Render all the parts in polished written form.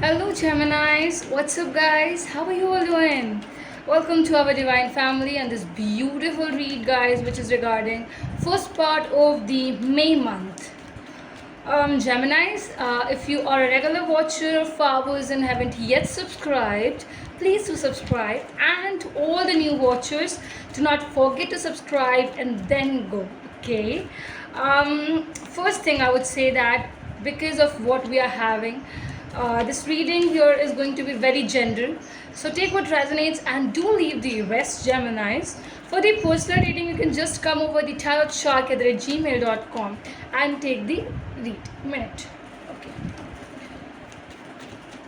Hello Geminis, what's up guys? How are you all doing? Welcome to our divine family and this beautiful read guys, which is regarding first part of the May month. Geminis, if you are a regular watcher of ours and haven't yet subscribed, please do subscribe, and all the new watchers, do not forget to subscribe and then go. Okay. First thing I would say that because of what we are having, this reading here is going to be very general, so take what resonates and do leave the rest, Geminis. For the personal reading, you can just come over the tarotshark@gmail.com and take the read. Minute. Okay.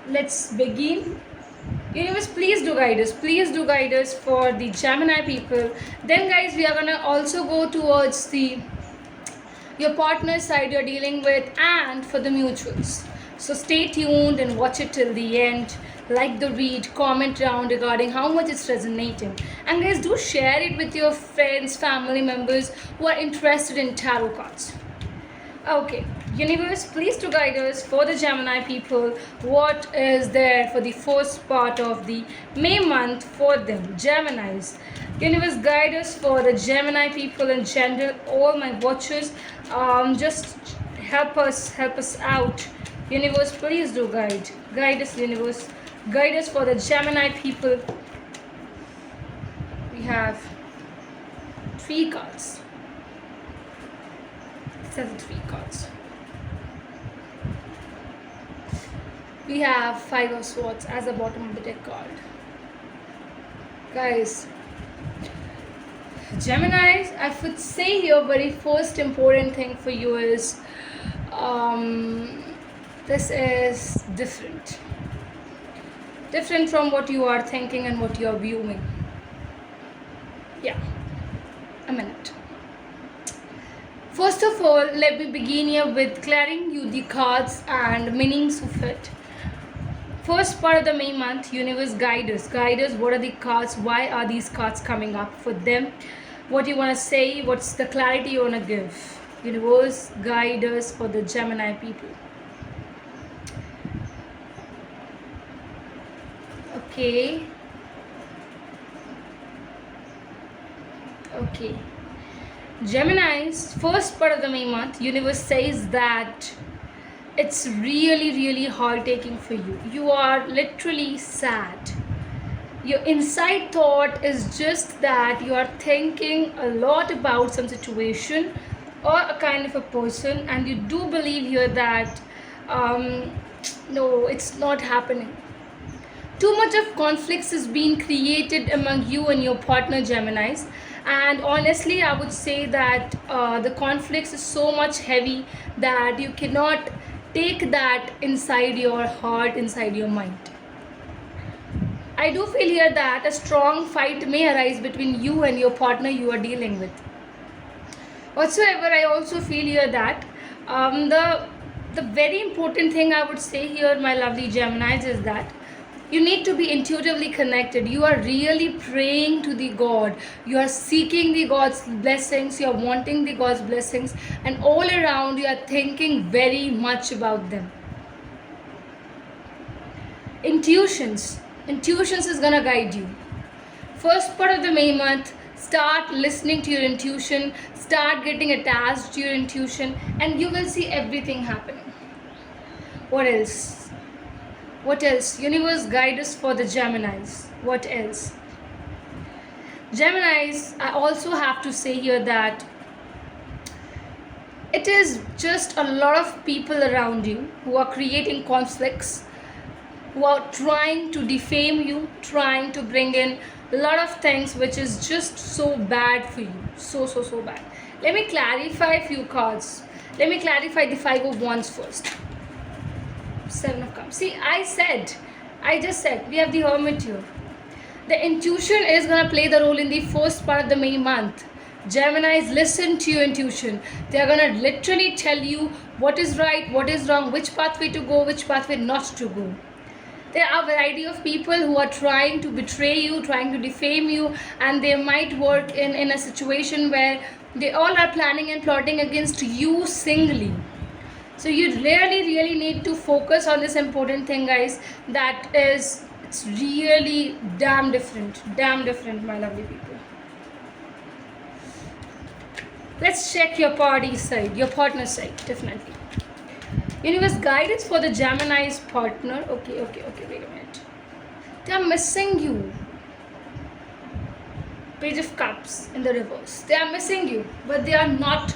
Let's begin. Universe, please do guide us. Please do guide us for the Gemini people. Then, guys, we are gonna also go towards the your partner side you're dealing with and for the mutuals. So stay tuned and watch it till the end. Like the read, comment down regarding how much it's resonating, and guys, do share it with your friends, family members who are interested in tarot cards. Okay, universe, please to guide us for the Gemini people. What is there for the first part of the May month for them, Geminis? Universe, guide us for the Gemini people in general. All my watchers, just help us out. Universe, please do guide us. Universe, guide us for the Gemini people. We have 3 cards. 3 cards. We have 5 of Swords as the bottom of the deck card. Guys, Geminis, I would say here very first important thing for you is this is different from what you are thinking and what you are viewing. Yeah, a minute. First of all, let me begin here with clearing you the cards and meanings of it. First part of the May month, universe, guide us. What are the cards? Why are these cards coming up for them? What you want to say? What's the clarity you want to give? Universe, guide us for the Gemini people. Okay. Gemini's first part of the May month, universe says that it's really heartaking for you. You are literally sad. Your inside thought is just that you are thinking a lot about some situation or a kind of a person, and you do believe here that no, it's not happening. Too much of conflicts is being created among you and your partner, Geminis. And honestly, I would say that the conflicts is so much heavy that you cannot take that inside your heart, inside your mind. I do feel here that a strong fight may arise between you and your partner you are dealing with. Whatsoever, I also feel here that the very important thing I would say here, my lovely Geminis, is that you need to be intuitively connected. You are really praying to the God. You are seeking the God's blessings. You are wanting the God's blessings. And all around you are thinking very much about them. Intuitions is going to guide you. First part of the May month, start listening to your intuition. Start getting attached to your intuition. And you will see everything happening. What else? Universe, guide us for the Geminis. What else? Geminis, I also have to say here that it is just a lot of people around you who are creating conflicts, who are trying to defame you, trying to bring in a lot of things which is just so bad for you. So bad. Let me clarify a few cards. Let me clarify the 5 of Wands first. 7 of Cups. See, I just said we have the Hermit here. The intuition is going to play the role in the first part of the May month. Geminis, listen to your intuition. They are going to literally tell you what is right, what is wrong, which pathway to go, which pathway not to go. There are a variety of people who are trying to betray you, trying to defame you, and they might work in a situation where they all are planning and plotting against you singly. So you really need to focus on this important thing, guys. That is, it's really damn different, my lovely people. Let's check your party side, your partner side. Definitely universe guidance for the Gemini's partner. Okay, wait a minute. They are missing you. Page of Cups in the reverse. They are missing you, but they are not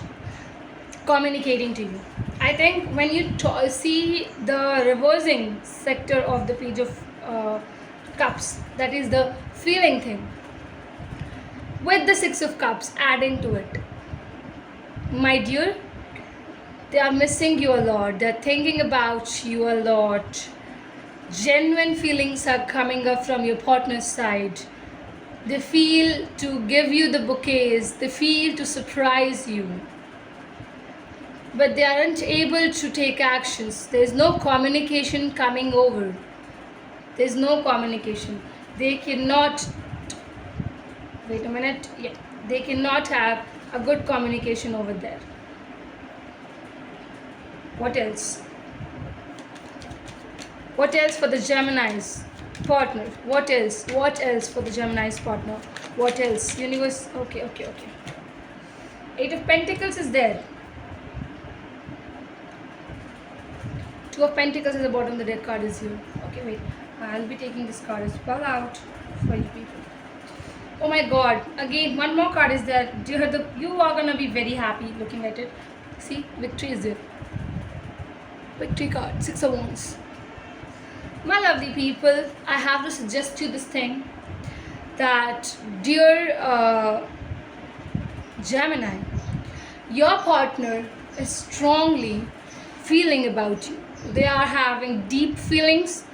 communicating to you. I think when you see the reversing sector of the Page of Cups, that is the feeling thing, with the Six of Cups adding to it, my dear, they are missing you a lot. They are thinking about you a lot. Genuine feelings are coming up from your partner's side. They feel to give you the bouquets. They feel to surprise you. But they aren't able to take actions. There's no communication coming over. There's no communication. They cannot, wait a minute, yeah, they cannot have a good communication over there. What else? What else for the Gemini's partner? What else? What else for the Gemini's partner? What else? Universe. Okay. Eight of Pentacles is there. Two of Pentacles at the bottom. The deck card is here. Okay, wait. I'll be taking this card as well out for you people. Oh my God! Again, one more card is there. You are gonna be very happy looking at it. See, victory is there. Victory card. Six of Wands. My lovely people, I have to suggest you this thing, that dear Gemini, your partner is strongly feeling about you. They are having deep feelings.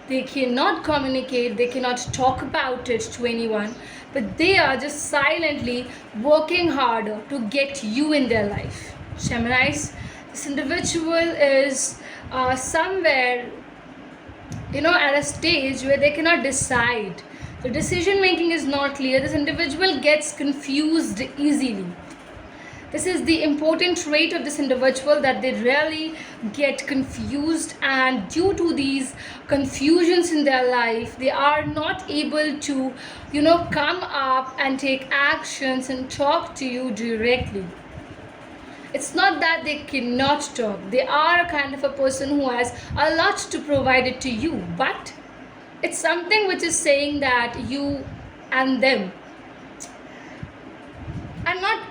They cannot communicate, they cannot talk about it to anyone, but they are just silently working harder to get you in their life. Geminis, this individual is somewhere, at a stage where they cannot decide. The decision making is not clear. This individual gets confused easily. This is the important trait of this individual, that they really get confused, and due to these confusions in their life, they are not able to, come up and take actions and talk to you directly. It's not that they cannot talk. They are a kind of a person who has a lot to provide it to you, but it's something which is saying that you and them are not,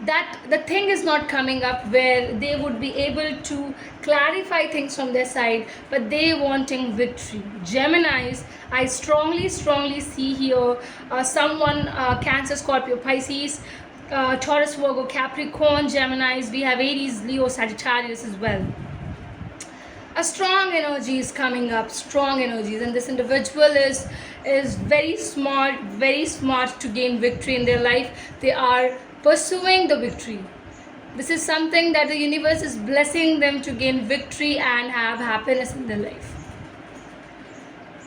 that the thing is not coming up where they would be able to clarify things from their side, but they wanting victory. Geminis, I strongly see here someone, Cancer, Scorpio, Pisces, Taurus, Virgo, Capricorn, Geminis. We have Aries, Leo, Sagittarius as well. A strong energy is coming up, strong energies, and this individual is very smart to gain victory in their life. They are pursuing the victory. This is something that the universe is blessing them to gain victory and have happiness in their life.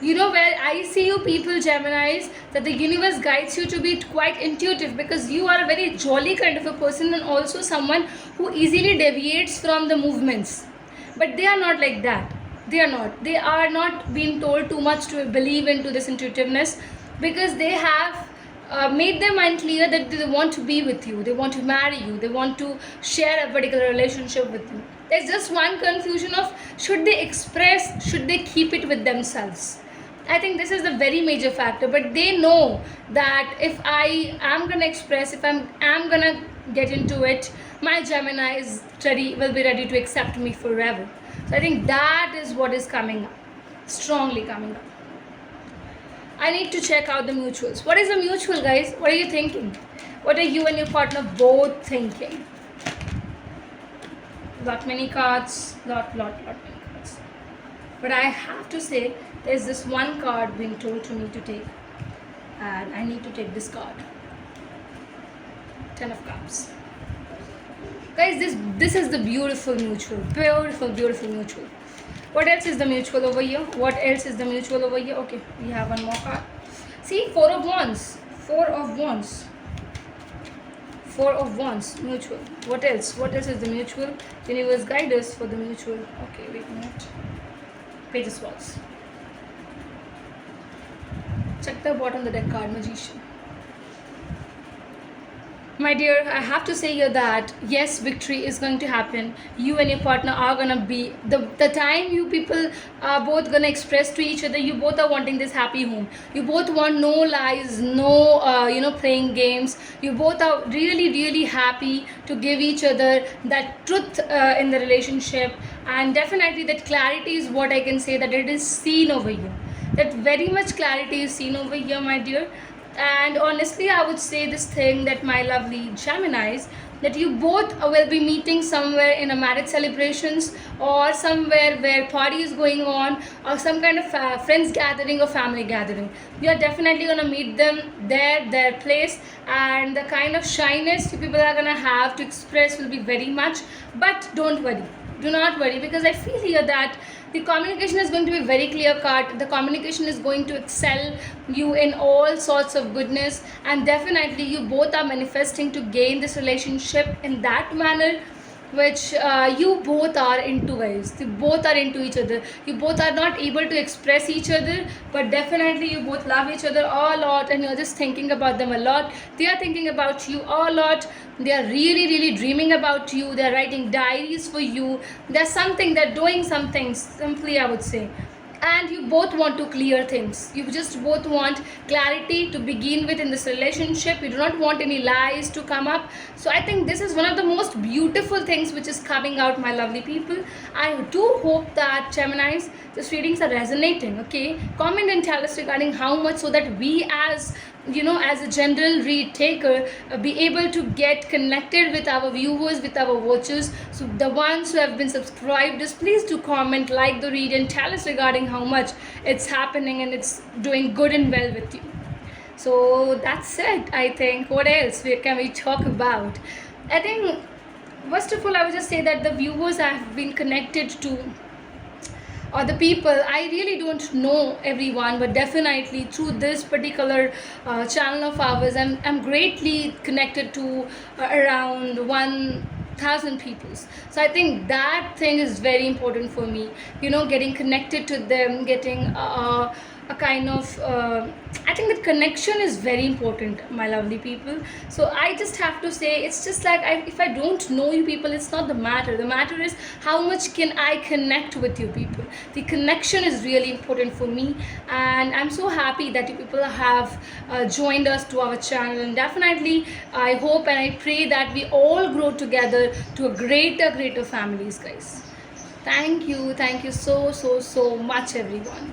Where I see you people, Geminis, that the universe guides you to be quite intuitive, because you are a very jolly kind of a person, and also someone who easily deviates from the movements. But they are not like that. They are not being told too much to believe into this intuitiveness, because they have made their mind clear that they want to be with you, they want to marry you, they want to share a particular relationship with you. There's just one confusion of, should they express, should they keep it with themselves? I think this is the very major factor, but they know that if I am going to express, if I'm going to get into it, my Gemini will be ready to accept me forever. So I think that is what is coming up, strongly coming up. I need to check out the mutuals. What is the mutual, guys? What are you thinking? What are you and your partner both thinking? Lot many cards, lot many cards. But I have to say, there's this one card being told to me to take, and I need to take this card. 10 of Cups. Guys, this is the beautiful mutual. Beautiful mutual. What else is the mutual over here? Okay, we have one more card. See, Four of Wands. Four of Wands, mutual. What else? What else is the mutual? Universe guide us for the mutual. Okay, wait a minute. Page of Swords. Check the bottom of the deck card, Magician. My dear, I have to say here that yes, victory is going to happen. You and your partner are gonna be the time you people are both gonna express to each other. You both are wanting this happy home. You both want no lies, no playing games. You both are really really happy to give each other that truth in the relationship, and definitely that clarity is what I can say that it is seen over here. That very much clarity is seen over here, my dear. And honestly, I would say this thing that my lovely Geminis, that you both will be meeting somewhere in a marriage celebrations, or somewhere where party is going on, or some kind of friends gathering or family gathering. You are definitely going to meet them there, their place, and the kind of shyness you people are going to have to express will be very much. But don't worry, do not worry, because I feel here that the communication is going to be very clear cut. The communication is going to excel you in all sorts of goodness, and definitely you both are manifesting to gain this relationship in that manner which you both are into, guys. You both are into each other. You both are not able to express each other, but definitely you both love each other a lot, and you're just thinking about them a lot. They are thinking about you a lot. They are really really dreaming about you. They are writing diaries for you. There's something, they're doing something simply, I would say. And you both want to clear things. You just both want clarity to begin with in this relationship. You do not want any lies to come up. So I think this is one of the most beautiful things which is coming out, my lovely people. I do hope that Geminis, these readings are resonating. Okay, comment and tell us regarding how much, so that we as as a general read taker, be able to get connected with our viewers, with our watchers. So the ones who have been subscribed, just please do comment, like the read, and tell us regarding how much it's happening and it's doing good and well with you. So that's it, I think. What else can we talk about? I think first of all, I would just say that the viewers have been connected to, or the people, I really don't know everyone, but definitely through this particular channel of ours, I'm greatly connected to around 1,000 people. So I think that thing is very important for me, getting connected to them, getting a kind of I think that connection is very important, my lovely people. So I just have to say, it's just like, if I don't know you people, it's not the matter. The matter is how much can I connect with you people. The connection is really important for me, and I'm so happy that you people have joined us to our channel. And definitely I hope and I pray that we all grow together to a greater families, guys. Thank you so much, everyone.